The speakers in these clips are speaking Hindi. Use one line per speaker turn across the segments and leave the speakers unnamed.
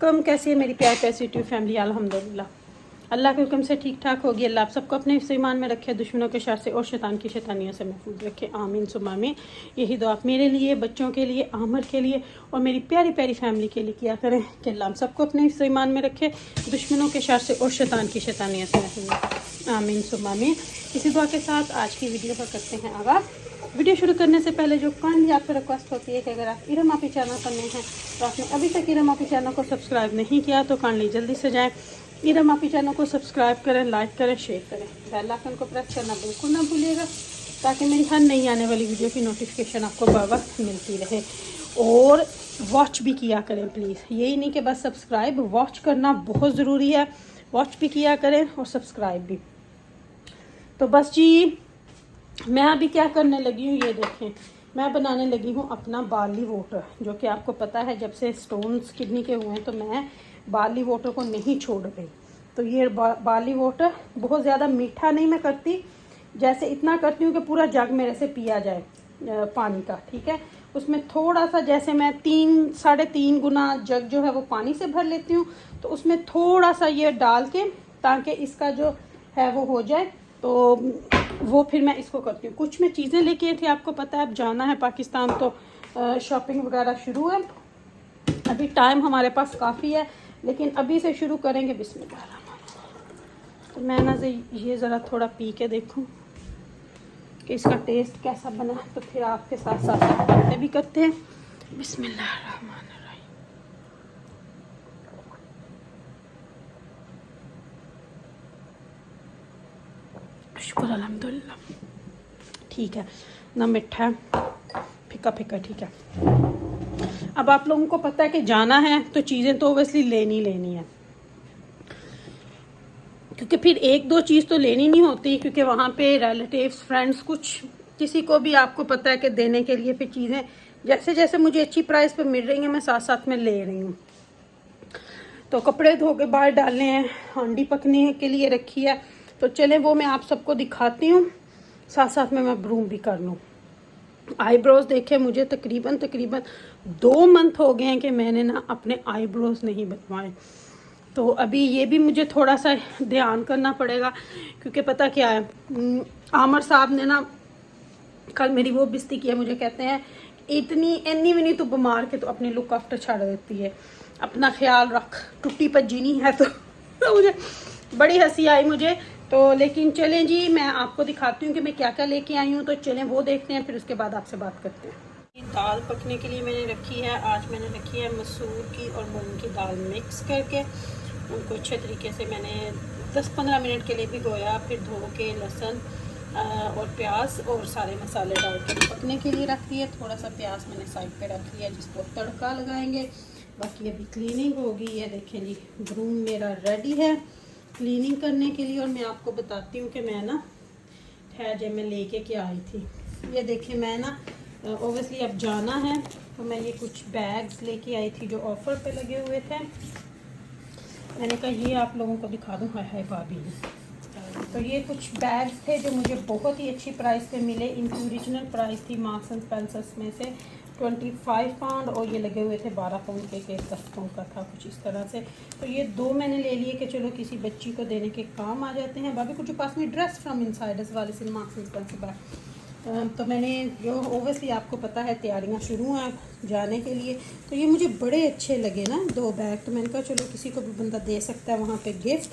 वेलकम। कैसी है मेरी प्यार प्यारी यूट्यूब फैमिली? अल्हम्दुलिल्लाह अल्लाह के हुक्म से ठीक ठाक होगी। अल्लाह आप सबको अपने ईमान में रखे, दुश्मनों के शर से और शैतान की शैतानियों से महफूज रखे। आमीन सुम्मा आमीन। यही दुआ मेरे लिए, बच्चों के लिए, आमर के लिए और मेरी प्यारी प्यारी फैमिली के लिए किया करें कि अल्लाह हम सबको अपने ईमान में रखे, दुश्मनों के शर से और शैतान की शैतानियों से महफूज। आमीन सुम्मा आमीन। इसी दुआ के साथ आज की वीडियो का करते हैं आगाज़। वीडियो शुरू करने से पहले जो काइंडली आपसे रिक्वेस्ट होती है कि अगर आप इरम आपी चैनल पर नए हैं तो आपने अभी तक इरम आपी चैनल को सब्सक्राइब नहीं किया तो काइंडली जल्दी से जाएं, इरम आपी चैनल को सब्सक्राइब करें, लाइक करें, शेयर करें, बेल आइकन को प्रेस करना बिल्कुल ना भूलिएगा ताकि मेरी हर नई आने वाली वीडियो की नोटिफिकेशन आपको बर मिलती रहे। और वॉच भी किया करें प्लीज़, यही नहीं कि बस सब्सक्राइब, वॉच करना बहुत ज़रूरी है। वॉच भी किया करें और सब्सक्राइब भी। तो बस जी, मैं अभी क्या करने लगी हूँ ये देखें, मैं बनाने लगी हूँ अपना बार्ली वाटर, जो कि आपको पता है जब से स्टोन्स किडनी के हुए हैं तो मैं बार्ली वाटर को नहीं छोड़ रही। तो ये बार्ली वाटर बहुत ज़्यादा मीठा नहीं मैं करती, जैसे इतना करती हूँ कि पूरा जग मेरे से पिया जाए पानी का, ठीक है। उसमें थोड़ा सा, जैसे मैं 3-3.5 गुना जग जो है वो पानी से भर लेती हूँ, तो उसमें थोड़ा सा ये डाल के ताकि इसका जो है वो हो जाए, तो वो फिर मैं इसको करती हूँ। कुछ मैं चीज़ें लेके आई थी, आपको पता है अब जाना है पाकिस्तान तो शॉपिंग वगैरह शुरू है। अभी टाइम हमारे पास काफ़ी है लेकिन अभी से शुरू करेंगे। बिस्मिल्लाह। तो मैं ना ये ज़रा थोड़ा पी के देखूँ कि इसका टेस्ट कैसा बना, तो फिर आपके साथ साथ बातें भी करते हैं। बिस्मिल्लाह। शुक्र अल्हम्दुलिल्लाह, ठीक है ना, मीठा फीका फीका, ठीक है। अब आप लोगों को पता है कि जाना है तो चीज़ें तो ओबियसली लेनी है, क्योंकि फिर एक दो चीज़ तो लेनी नहीं होती, क्योंकि वहाँ पे रिलेटिव्स, फ्रेंड्स, कुछ किसी को भी आपको पता है कि देने के लिए फिर चीज़ें जैसे जैसे मुझे अच्छी प्राइस पे मिल रही हैं मैं साथ साथ में ले रही हूँ। तो कपड़े धो के बाहर डालने हैं, हांडी पकने के लिए रखी है, तो चले वो मैं आप सबको दिखाती हूँ, साथ साथ में मैं ब्रूम भी कर लूँ। आईब्रोज देखे, मुझे तकरीबन 2 मंथ हो गए हैं कि मैंने ना अपने आईब्रोज नहीं बनवाए। तो अभी ये भी मुझे थोड़ा सा ध्यान करना पड़ेगा, क्योंकि पता क्या है, आमर साहब ने ना कल मेरी वो बेइज्जती किया। मुझे कहते हैं इन्नी भी नहीं तू बीमार के तो अपनी लुक आफ्टर छाड़ देती है, अपना ख्याल रख, टुट्टी पज्जी नहीं है। तो मुझे बड़ी हंसी आई मुझे। तो लेकिन चलें जी, मैं आपको दिखाती हूँ कि मैं क्या क्या लेके आई हूँ, तो चलें वो देखते हैं, फिर उसके बाद आपसे बात करते हैं। दाल पकने के लिए मैंने रखी है, आज मैंने रखी है मसूर की और मूंग की दाल मिक्स करके, उनको अच्छे तरीके से मैंने 10-15 मिनट के लिए भिगोया, फिर धो के लहसुन और प्याज और सारे मसाले डाल के पकने के लिए रख दिए। थोड़ा सा प्याज मैंने साइड पे रख लिया जिसको तड़का लगाएंगे, बाकी अभी क्लीनिंग होगी। ये देखें जी, ब्रूम मेरा रेडी है क्लीनिंग करने के लिए। और मैं आपको बताती हूँ कि मैं ना जब मैं लेके क्या आई थी, ये देखिए मैं ना ओबियसली अब जाना है तो मैं ये कुछ बैग्स लेके आई थी जो ऑफ़र पे लगे हुए थे। मैंने कहा ये आप लोगों को दिखा दूँ। हाय हाय भाभी, तो ये कुछ बैग्स थे जो मुझे बहुत ही अच्छी प्राइस पे मिले। इनकी ओरिजिनल प्राइस थी मार्क्स एंड स्पेंसर्स में से 25 पाउंड, और ये लगे हुए थे 12 पाउंड के, 10 पाउंड का था कुछ इस तरह से। तो ये 2 मैंने ले लिए कि चलो किसी बच्ची को देने के काम आ जाते हैं। भाभी कुछ पास में ड्रेस फ्रॉम इनसाइडर्स वाले से मार्क्स एंड स्पेंसर बैग। तो मैंने जो ओबियसली आपको पता है तैयारियां शुरू हैं जाने के लिए, तो ये मुझे बड़े अच्छे लगे ना 2 बैग। तो मैंने कहा चलो किसी को भी बंदा दे सकता है वहाँ पे गिफ्ट।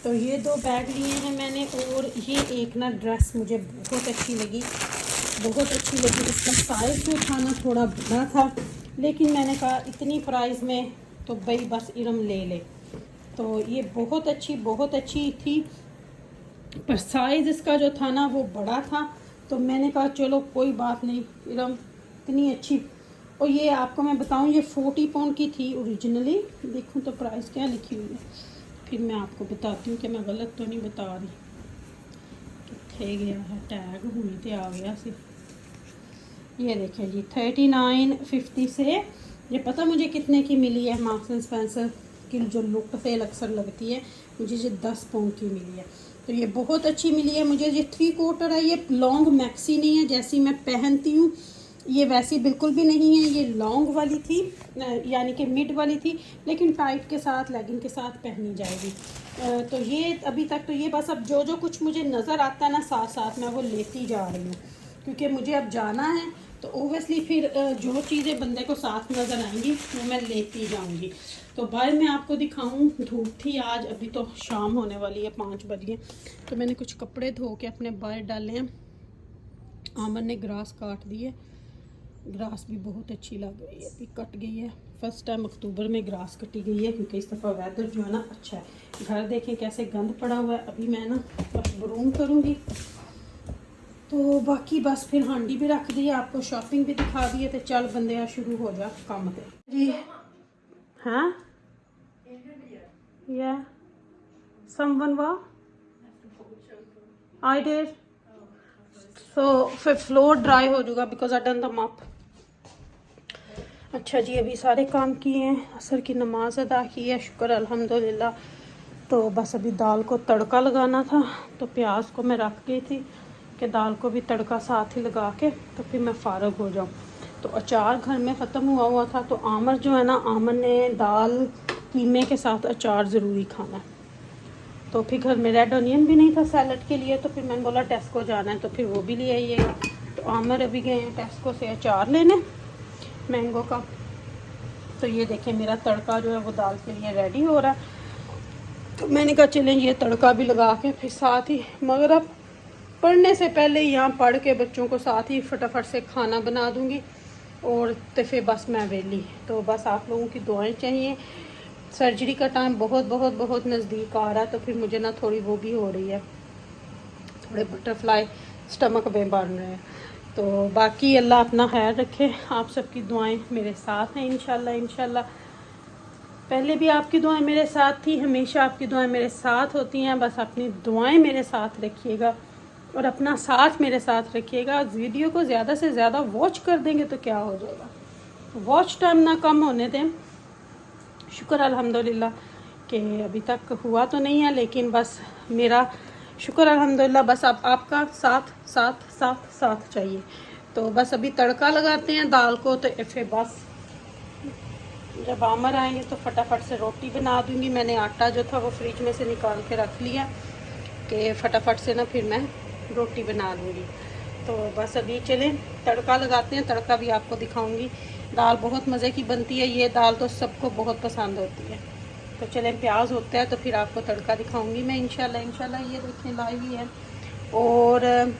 तो ये 2 बैग लिए हैं मैंने। और ये एक ना ड्रेस मुझे बहुत अच्छी लगी, बहुत अच्छी लगी। इसका साइज़ जो था ना थोड़ा बड़ा था, लेकिन मैंने कहा इतनी प्राइस में तो भाई बस इरम ले ले। तो ये बहुत अच्छी थी, पर साइज़ इसका जो था ना वो बड़ा था। तो मैंने कहा चलो कोई बात नहीं, इरम इतनी अच्छी। और ये आपको मैं बताऊं, ये 40 पाउंड की थी ओरिजिनली। देखूं तो प्राइस क्या लिखी हुई है, फिर मैं आपको बताती हूँ कि मैं गलत तो नहीं बता रही। कितने गया है टैग, हुई तो आ गया सी। ये देखें जी 39.50 से, ये पता मुझे कितने की मिली है। मार्क्स एंड स्पेंसर की जो लुक सेल अक्सर लगती है, मुझे ये 10 पाउंड की मिली है। तो ये बहुत अच्छी मिली है मुझे। ये 3/4 है, ये लॉन्ग मैक्सी नहीं है जैसी मैं पहनती हूँ। ये वैसी बिल्कुल भी नहीं है, ये लॉन्ग वाली थी, यानी कि मिड वाली थी, लेकिन टाइट के साथ लेगिंग के साथ पहनी जाएगी। तो ये अभी तक तो ये बस अब जो जो कुछ मुझे नज़र आता है ना साथ साथ मैं वो लेती जा रही हूँ, क्योंकि मुझे अब जाना है तो ओबियसली फिर जो चीज़ें बंदे को साथ नज़र आएंगी वो मैं लेती जाऊँगी। तो बाहर मैं आपको दिखाऊँ, धूप थी आज, अभी तो शाम होने वाली है, 5 बज गए। तो मैंने कुछ कपड़े धो के अपने बाहर डाले हैं। आमर ने ग्रास काट दी है, ग्रास भी बहुत अच्छी लग रही है, अभी कट गई है। फर्स्ट टाइम अक्टूबर में ग्रास कटी गई है, क्योंकि इस दफ़ा वेदर जो है ना अच्छा है। घर देखें कैसे गंद पड़ा हुआ है, अभी मैं ना बस ब्रूम करूँगी। तो बाकी बस फिर हांडी भी रख दी है, आपको शॉपिंग भी दिखा दी है, तो चल बंदे शुरू हो जा काम पे जी। हाँ या समवन वा आई डिड, सो फिर फ्लोर ड्राई हो जाएगा because I done the mop. अच्छा जी, अभी सारे काम किए हैं, असर की नमाज अदा की है, शुक्र अल्हम्दुलिल्लाह। तो बस अभी दाल को तड़का लगाना था, तो प्याज को मैं रख गई थी कि दाल को भी तड़का साथ ही लगा के तो फिर मैं फ़ारग हो जाऊँ। तो अचार घर में ख़त्म हुआ था, तो आमर जो है ना, आमर ने दाल कीमे के साथ अचार ज़रूरी खाना है। तो फिर घर में रेड ऑनियन भी नहीं था सैलड के लिए, तो फिर मैंने बोला टेस्को जाना है तो फिर वो भी ले आइएगा। तो आमर अभी गए हैं टेस्को से अचार लेने मैंगो का। तो ये देखिए मेरा तड़का जो है वो दाल के लिए रेडी हो रहा है। तो मैंने कहा चलें ये तड़का भी लगा के फिर साथ ही, मगर अब पढ़ने से पहले यहाँ पढ़ के बच्चों को साथ ही फटाफट से खाना बना दूँगी, और तो फिर बस मैं वेली। तो बस आप लोगों की दुआएं चाहिए। सर्जरी का टाइम बहुत बहुत बहुत नज़दीक आ रहा है, तो फिर मुझे ना थोड़ी वो भी हो रही है, थोड़े बटरफ्लाई स्टमक में बन रहे हैं। तो बाकी अल्लाह अपना खैर रखे, आप सबकी दुआएं मेरे साथ हैं इंशाल्लाह इंशाल्लाह। पहले भी आपकी दुआएं मेरे साथ थी, हमेशा आपकी दुआएं मेरे साथ होती हैं। बस अपनी दुआएं मेरे साथ रखिएगा और अपना साथ मेरे साथ रखिएगा। वीडियो को ज़्यादा से ज़्यादा वॉच कर देंगे तो क्या हो जाएगा, वॉच टाइम ना कम होने दें। शुक्र अल्हम्दुलिल्लाह कि अभी तक हुआ तो नहीं है, लेकिन बस मेरा शुक्र अल्हम्दुलिल्लाह, बस अब आपका साथ साथ साथ साथ चाहिए। तो बस अभी तड़का लगाते हैं दाल को, तो फिर बस जब आमर आएंगे तो फटाफट से रोटी बना दूंगी। मैंने आटा जो था वो फ्रिज में से निकाल के रख लिया कि फटाफट से ना फिर मैं रोटी बना लूँगी। तो बस अभी चलें तड़का लगाते हैं, तड़का भी आपको दिखाऊंगी। दाल बहुत मज़े की बनती है, ये दाल तो सबको बहुत पसंद होती है। तो चलें प्याज होता है तो फिर आपको तड़का दिखाऊंगी मैं इंशाल्लाह इंशाल्लाह। ये देखें लाइव ही है, और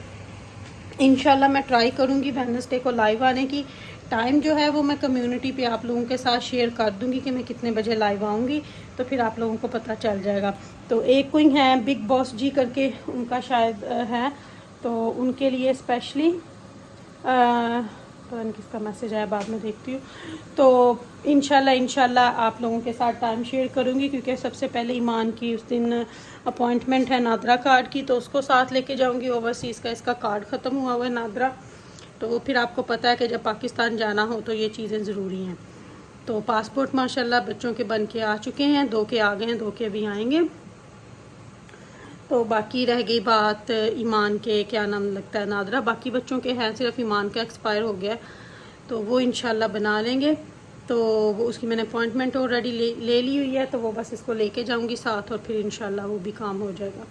इंशाल्लाह मैं ट्राई करूँगी वेडनेसडे को लाइव आने की। टाइम जो है वो मैं कम्युनिटी पे आप लोगों के साथ शेयर कर दूँगी कि मैं कितने बजे लाइव आऊँगी, तो फिर आप लोगों को पता चल जाएगा। तो एक कोई है बिग बॉस जी करके, उनका शायद है, तो उनके लिए स्पेशली पता नहीं किसका मैसेज आया, बाद में देखती हूँ। तो इंशाल्लाह आप लोगों के साथ टाइम शेयर करूँगी, क्योंकि सबसे पहले ईमान की उस दिन अपॉइंटमेंट है नादरा कार्ड की, तो उसको साथ लेके जाऊँगी। ओवरसीज़ का इसका कार्ड ख़त्म हुआ हुआ है नादरा, तो फिर आपको पता है कि जब पाकिस्तान जाना हो तो ये चीज़ें ज़रूरी हैं। तो पासपोर्ट माशाल्लाह बच्चों के बन के आ चुके हैं, 2 के आ गए हैं, 2 के भी आएंगे। तो बाकी रह गई बात ईमान के, क्या नाम लगता है नादरा, बाकी बच्चों के हैं, सिर्फ ईमान का एक्सपायर हो गया, तो वो इंशाल्लाह बना लेंगे। तो वो उसकी मैंने अपॉइंटमेंट ऑलरेडी ले ली हुई है, तो वो बस इसको लेके जाऊंगी साथ, और फिर इंशाल्लाह वो भी काम हो जाएगा।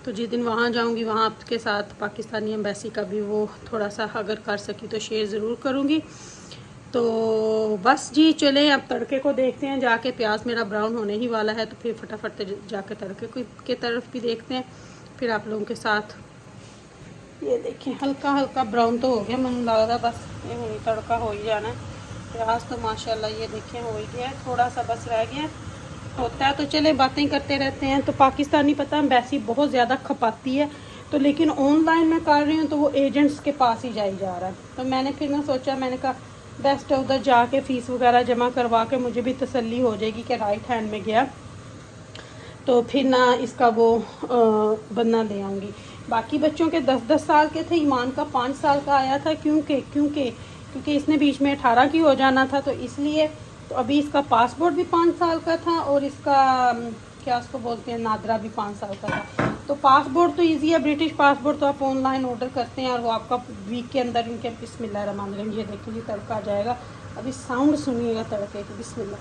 तो जिस दिन वहाँ जाऊंगी वहाँ आपके साथ पाकिस्तानी एम्बेसी का भी वो थोड़ा सा अगर कर सकी तो शेयर ज़रूर करूँगी। तो बस जी चलें अब तड़के को देखते हैं जाके। प्याज मेरा ब्राउन होने ही वाला है, तो फिर फटाफट जाके तड़के के तरफ भी देखते हैं फिर आप लोगों के साथ। ये देखें हल्का हल्का ब्राउन तो हो गया, मुझे लग रहा बस ये तड़का हो ही जाना है। प्याज तो माशाल्लाह ये देखें हो ही गया, थोड़ा सा बस रह गया होता है। तो चले बातें करते रहते हैं। तो पाकिस्तानी पता एम्बेसी बहुत ज़्यादा खपाती है, तो लेकिन ऑनलाइन मैं कर रही हूँ तो वो एजेंट्स के पास ही जाई जा रहा है। तो मैंने फिर सोचा, मैंने कहा बेस्ट है उधर जाके फ़ीस वगैरह जमा करवा के मुझे भी तसल्ली हो जाएगी कि राइट हैंड में गया, तो फिर ना इसका वो बनना ले आऊँगी। बाकी बच्चों के 10-10 साल के थे, ईमान का 5 साल का आया था, क्योंकि इसने बीच में 18 की हो जाना था, तो इसलिए। तो अभी इसका पासपोर्ट भी 5 साल का था, और इसका क्या उसको बोलते हैं नादरा भी 5 साल का था। तो पासपोर्ट तो इजी है, ब्रिटिश पासपोर्ट तो आप ऑनलाइन ऑर्डर करते हैं और वो आपका वीक के अंदर इनके बिस्मिल्लाहिर्रहमानिर्रहीम। ये देखिए जी तड़का आ जाएगा। अभी साउंड सुनिएगा तड़के की, बिस्मिल्लाह।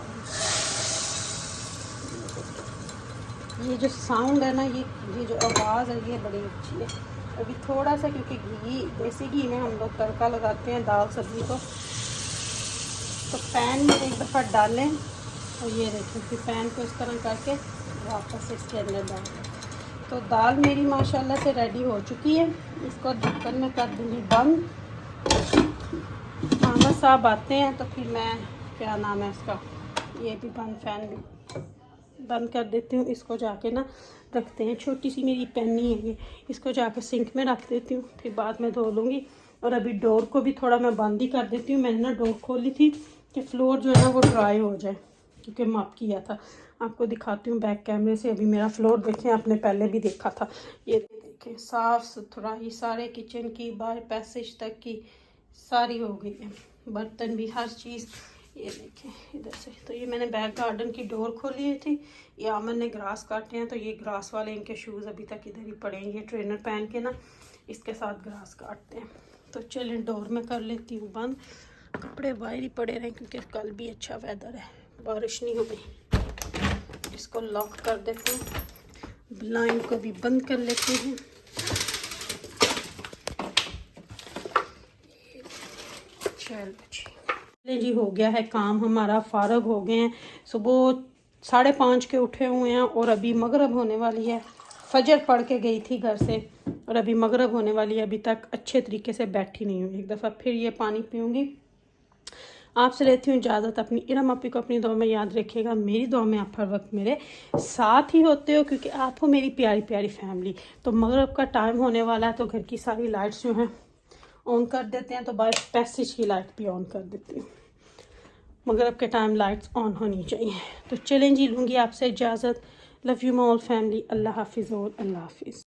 ये जो साउंड है ना, ये जो आवाज़ है ये बड़ी अच्छी है। अभी थोड़ा सा, क्योंकि घी, देसी घी में हम लोग तड़का लगाते हैं दाल सब्ज़ी को, तो पैन में एक दफ़ा डालें और ये देखिए फिर पैन को इस तरह करके वापस इसके अंदर डालें। तो दाल मेरी माशाल्लाह से रेडी हो चुकी है। इसको ढक्कन में कर दूँगी बंद। खाना साहब आते हैं तो फिर मैं, क्या नाम है इसका, ये भी बंद, फैन भी बंद कर देती हूँ। इसको जाके ना रखते हैं, छोटी सी मेरी पैनी है ये, इसको जाके सिंक में रख देती हूँ, फिर बाद में धो लूँगी। और अभी डोर को भी थोड़ा मैं बंद ही कर देती हूँ। मैंने ना डोर खोली थी कि फ्लोर जो है ना वो ड्राई हो जाए, क्योंकि माप किया था। आपको दिखाती हूँ बैक कैमरे से। अभी मेरा फ्लोर देखें, आपने पहले भी देखा था, ये देखें साफ़ सुथरा। ये सारे किचन की बाहर पैसेज तक की सारी हो गई है, बर्तन भी, हर चीज़। ये देखें इधर से। तो ये मैंने बैक गार्डन की डोर खोली थी। ये आमन ने ग्रास काटे हैं, तो ये ग्रास वाले इनके शूज़ अभी तक इधर ही पड़े हैं। ये ट्रेनर पहन के ना इसके साथ ग्रास काटते हैं। तो चलें डोर में कर लेती हूँ बंद। कपड़े बाहर ही पड़े रहे क्योंकि कल भी अच्छा वेदर है, बारिश नहीं हो गई। इसको लॉक कर देते हैं, ब्लाइंड को भी बंद कर लेते हैं। चलो जी, हो गया है काम हमारा, फारग हो गए हैं। सुबह 5:30 के उठे हुए हैं और अभी मगरिब होने वाली है। फजर पढ़ के गई थी घर से और अभी मगरिब होने वाली है। अभी तक अच्छे तरीके से बैठी नहीं हूँ। एक दफ़ा फिर ये पानी पीऊँगी। आपसे लेती हूँ इजाज़त। अपनी इरम अपी को अपनी दुआ में याद रखिएगा। मेरी दुआ में आप हर वक्त मेरे साथ ही होते हो, क्योंकि आप हो मेरी प्यारी प्यारी फैमिली। तो मगरिब का टाइम होने वाला है, तो घर की सारी लाइट्स जो हैं ऑन कर देते हैं। तो बाहर पैसेज की लाइट भी ऑन कर देती हूँ। मगरिब के टाइम लाइट्स ऑन होनी चाहिए। तो चलें जी, लूँगी आपसे इजाज़त। Love you my all family. अल्लाह हाफिज़ और अल्लाह हाफिज़।